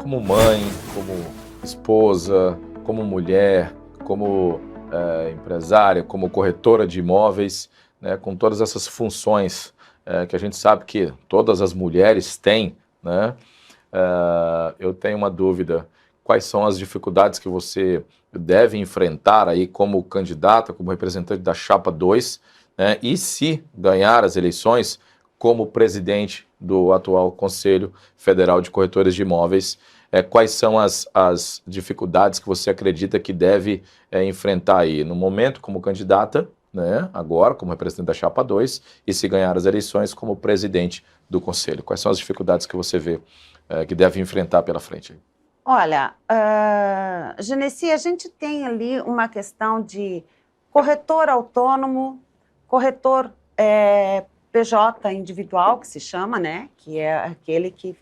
como mãe, como esposa, como mulher, como empresária, como corretora de imóveis, né, com todas essas funções que a gente sabe que todas as mulheres têm, né, eu tenho uma dúvida: quais são as dificuldades que você deve enfrentar aí como candidata, como representante da Chapa 2, né, e se ganhar as eleições como presidente do atual Conselho Federal de Corretores de Imóveis, quais são as dificuldades que você acredita que deve enfrentar aí no momento como candidata, né, agora como representante da Chapa 2, e se ganhar as eleições como presidente do Conselho? Quais são as dificuldades que você vê que deve enfrentar pela frente? Olha, Genesi, a gente tem ali uma questão de corretor autônomo, corretor PJ individual, que se chama, né? Que é aquele que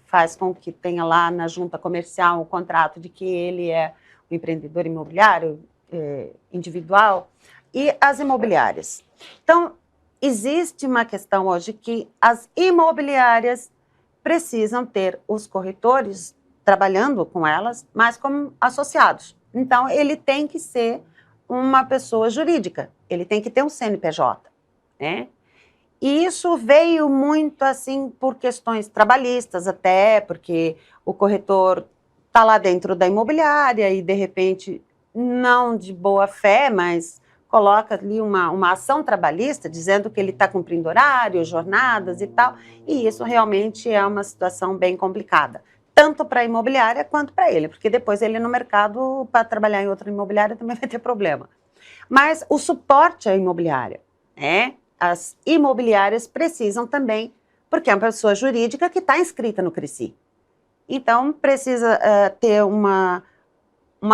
faz com que tenha lá na junta comercial um contrato de que ele é o empreendedor imobiliário individual, e as imobiliárias. Então, existe uma questão hoje que as imobiliárias precisam ter os corretores trabalhando com elas, mas como associados. Então, ele tem que ser uma pessoa jurídica, ele tem que ter um CNPJ, né? E isso veio muito, assim, por questões trabalhistas até, porque o corretor está lá dentro da imobiliária e, de repente, não de boa fé, mas coloca ali uma ação trabalhista dizendo que ele está cumprindo horário, jornadas e tal, e isso realmente é uma situação bem complicada, tanto para a imobiliária quanto para ele, porque depois ele no mercado, para trabalhar em outra imobiliária, também vai ter problema. Mas o suporte à imobiliária, né? As imobiliárias precisam também, porque é uma pessoa jurídica que está inscrita no CRECI. Então, precisa ter uma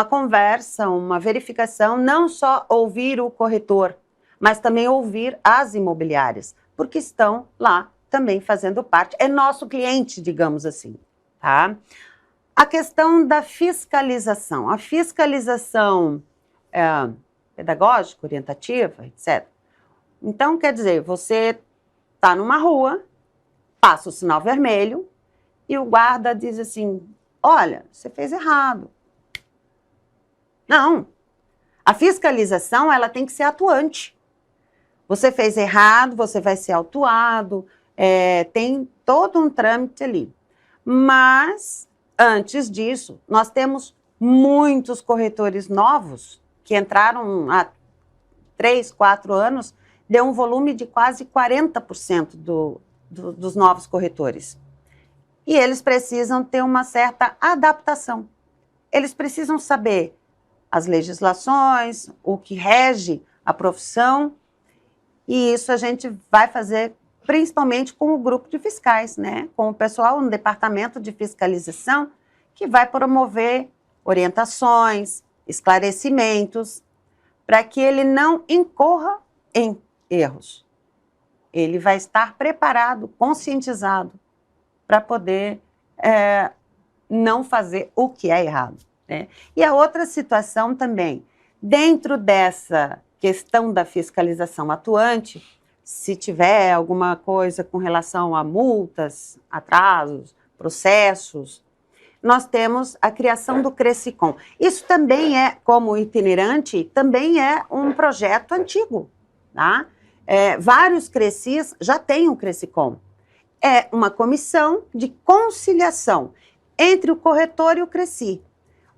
conversa, uma verificação, não só ouvir o corretor, mas também ouvir as imobiliárias, porque estão lá também fazendo parte, é nosso cliente, digamos assim, tá? A questão da fiscalização, a fiscalização pedagógica, orientativa, etc. Então, quer dizer, você está numa rua, passa o sinal vermelho e o guarda diz assim: olha, você fez errado. Não. A fiscalização, ela tem que ser atuante. Você fez errado, você vai ser autuado, tem todo um trâmite ali. Mas, antes disso, nós temos muitos corretores novos que entraram há 3, 4 anos, deu um volume de quase 40% dos novos corretores. E eles precisam ter uma certa adaptação. Eles precisam saber as legislações, o que rege a profissão, e isso a gente vai fazer principalmente com o grupo de fiscais, né? Com o pessoal no departamento de fiscalização, que vai promover orientações, esclarecimentos, para que ele não incorra em erros. Ele vai estar preparado, conscientizado, para poder não fazer o que é errado, né? E a outra situação também, dentro dessa questão da fiscalização atuante, se tiver alguma coisa com relação a multas, atrasos, processos, nós temos a criação do Crescicom. Isso também é, como itinerante, também é um projeto antigo, tá? Vários Crescis já têm um Crescicom. É uma comissão de conciliação entre o corretor e o Creci.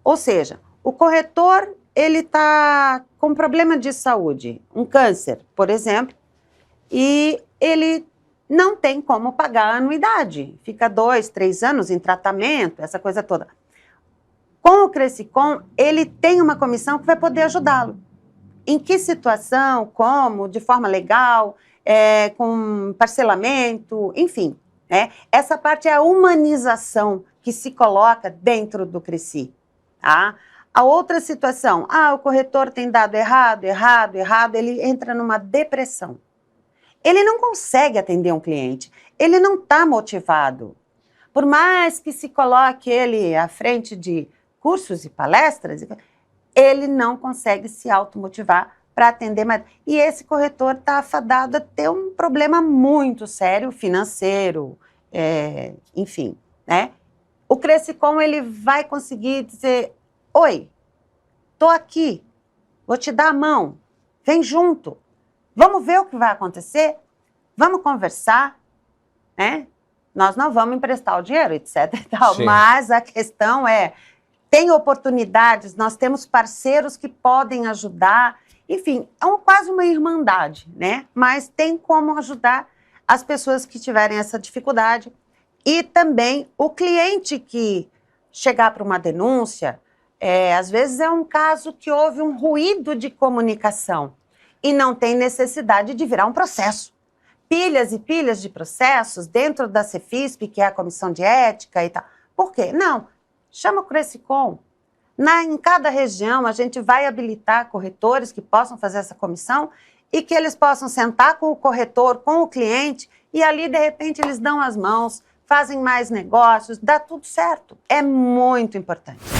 Ou seja, o corretor, ele está com problema de saúde, um câncer, por exemplo, e ele não tem como pagar a anuidade. Fica 2, 3 anos em tratamento, essa coisa toda. Com o Crescicom, ele tem uma comissão que vai poder ajudá-lo. Em que situação, como, de forma legal, com parcelamento, enfim, né? Essa parte é a humanização que se coloca dentro do Creci, tá? A outra situação, o corretor tem dado errado, ele entra numa depressão. Ele não consegue atender um cliente, ele não está motivado. Por mais que se coloque ele à frente de cursos e palestras, ele não consegue se automotivar para atender mais. E esse corretor está afadado a ter um problema muito sério, financeiro, enfim, né? o Crescicom ele vai conseguir dizer, oi, tô aqui, vou te dar a mão, vem junto, vamos ver o que vai acontecer, vamos conversar, né? Nós não vamos emprestar o dinheiro, etc. e tal, mas a questão é, tem oportunidades, nós temos parceiros que podem ajudar, enfim, é quase uma irmandade, né? Mas tem como ajudar as pessoas que tiverem essa dificuldade e também o cliente que chegar para uma denúncia, às vezes é um caso que houve um ruído de comunicação e não tem necessidade de virar um processo. Pilhas e pilhas de processos dentro da Cefisp, que é a Comissão de Ética e tal. Por quê? Não, chama o Crescicom. Em cada região, a gente vai habilitar corretores que possam fazer essa comissão e que eles possam sentar com o corretor, com o cliente, e ali, de repente, eles dão as mãos, fazem mais negócios, dá tudo certo. É muito importante.